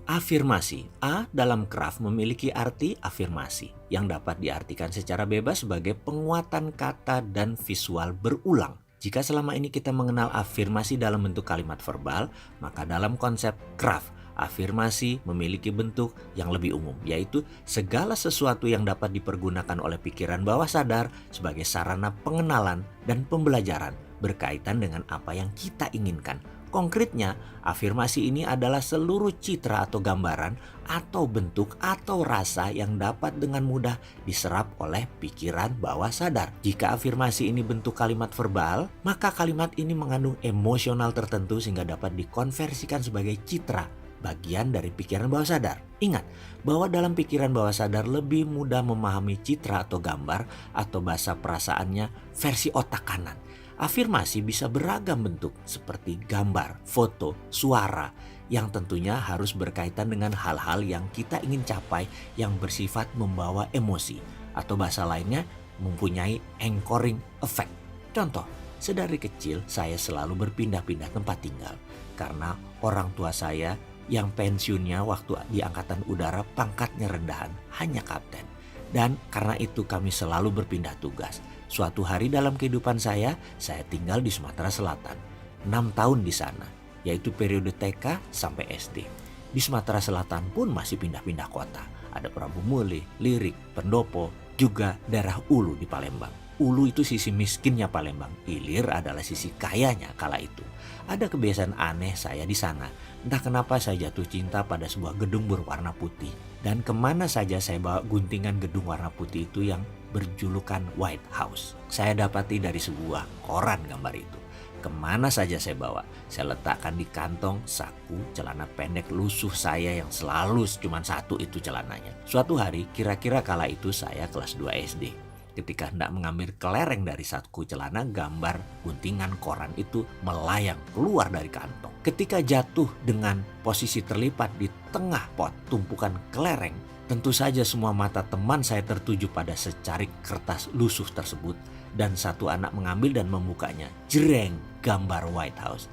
Afirmasi. A dalam Kraft memiliki arti afirmasi yang dapat diartikan secara bebas sebagai penguatan kata dan visual berulang. Jika selama ini kita mengenal afirmasi dalam bentuk kalimat verbal, maka dalam konsep Kraft, afirmasi memiliki bentuk yang lebih umum, yaitu segala sesuatu yang dapat dipergunakan oleh pikiran bawah sadar sebagai sarana pengenalan dan pembelajaran berkaitan dengan apa yang kita inginkan. Konkretnya, afirmasi ini adalah seluruh citra atau gambaran atau bentuk atau rasa yang dapat dengan mudah diserap oleh pikiran bawah sadar. Jika afirmasi ini bentuk kalimat verbal, maka kalimat ini mengandung emosional tertentu sehingga dapat dikonversikan sebagai citra, bagian dari pikiran bawah sadar. Ingat bahwa dalam pikiran bawah sadar lebih mudah memahami citra atau gambar atau bahasa perasaannya versi otak kanan. Afirmasi bisa beragam bentuk seperti gambar, foto, suara yang tentunya harus berkaitan dengan hal-hal yang kita ingin capai yang bersifat membawa emosi atau bahasa lainnya mempunyai anchoring effect. Contoh, sedari kecil saya selalu berpindah-pindah tempat tinggal karena orang tua saya yang pensiunnya waktu di Angkatan Udara pangkatnya rendahan, hanya kapten. Dan karena itu kami selalu berpindah tugas. Suatu hari dalam kehidupan saya tinggal di Sumatera Selatan. 6 tahun di sana, yaitu periode TK sampai SD. Di Sumatera Selatan pun masih pindah-pindah kota. Ada Prabu Muli, Lirik, Pendopo, juga daerah Ulu di Palembang. Ulu itu sisi miskinnya Palembang, Ilir adalah sisi kayanya kala itu. Ada kebiasaan aneh saya di sana. Entah kenapa saya jatuh cinta pada sebuah gedung berwarna putih. Dan kemana saja saya bawa guntingan gedung warna putih itu yang berjulukan White House. Saya dapati dari sebuah koran gambar itu. Kemana saja saya bawa, saya letakkan di kantong, saku, celana pendek lusuh saya yang selalu cuma satu itu celananya. Suatu hari kira-kira kala itu saya kelas 2 SD. Ketika hendak mengambil kelereng dari saku celana, gambar guntingan koran itu melayang keluar dari kantong. Ketika jatuh dengan posisi terlipat di tengah pot tumpukan kelereng, tentu saja semua mata teman saya tertuju pada secarik kertas lusuh tersebut dan satu anak mengambil dan membukanya. Jreng, gambar White House.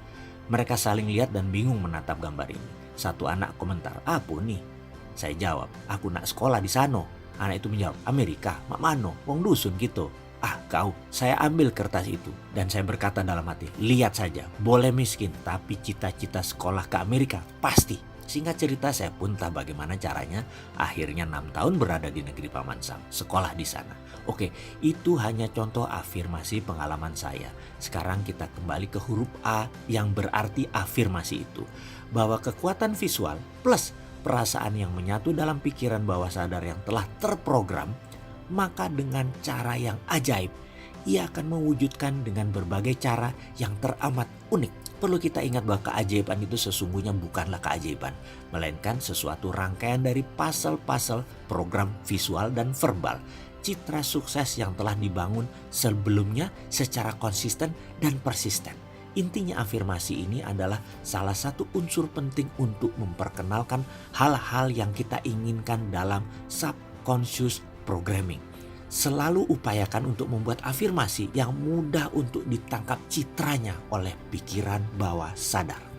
Mereka saling lihat dan bingung menatap gambar ini. Satu anak komentar, "Apa nih?" Saya jawab, "Aku nak sekolah di sana." Anak itu menjawab, "Amerika, mak mano, wong dusun gitu." "Ah kau," saya ambil kertas itu dan saya berkata dalam hati, "Lihat saja, boleh miskin tapi cita-cita sekolah ke Amerika pasti." Singkat cerita saya pun tak bagaimana caranya akhirnya 6 tahun berada di negeri Paman Sam, sekolah di sana. Oke, itu hanya contoh afirmasi pengalaman saya. Sekarang kita kembali ke huruf A yang berarti afirmasi itu. Bahwa kekuatan visual plus perasaan yang menyatu dalam pikiran bawah sadar yang telah terprogram, maka dengan cara yang ajaib, ia akan mewujudkan dengan berbagai cara yang teramat unik. Perlu kita ingat bahwa keajaiban itu sesungguhnya bukanlah keajaiban, melainkan sesuatu rangkaian dari puzzle-puzzle program visual dan verbal. Citra sukses yang telah dibangun sebelumnya secara konsisten dan persisten. Intinya afirmasi ini adalah salah satu unsur penting untuk memperkenalkan hal-hal yang kita inginkan dalam subconscious programming. Selalu upayakan untuk membuat afirmasi yang mudah untuk ditangkap citranya oleh pikiran bawah sadar.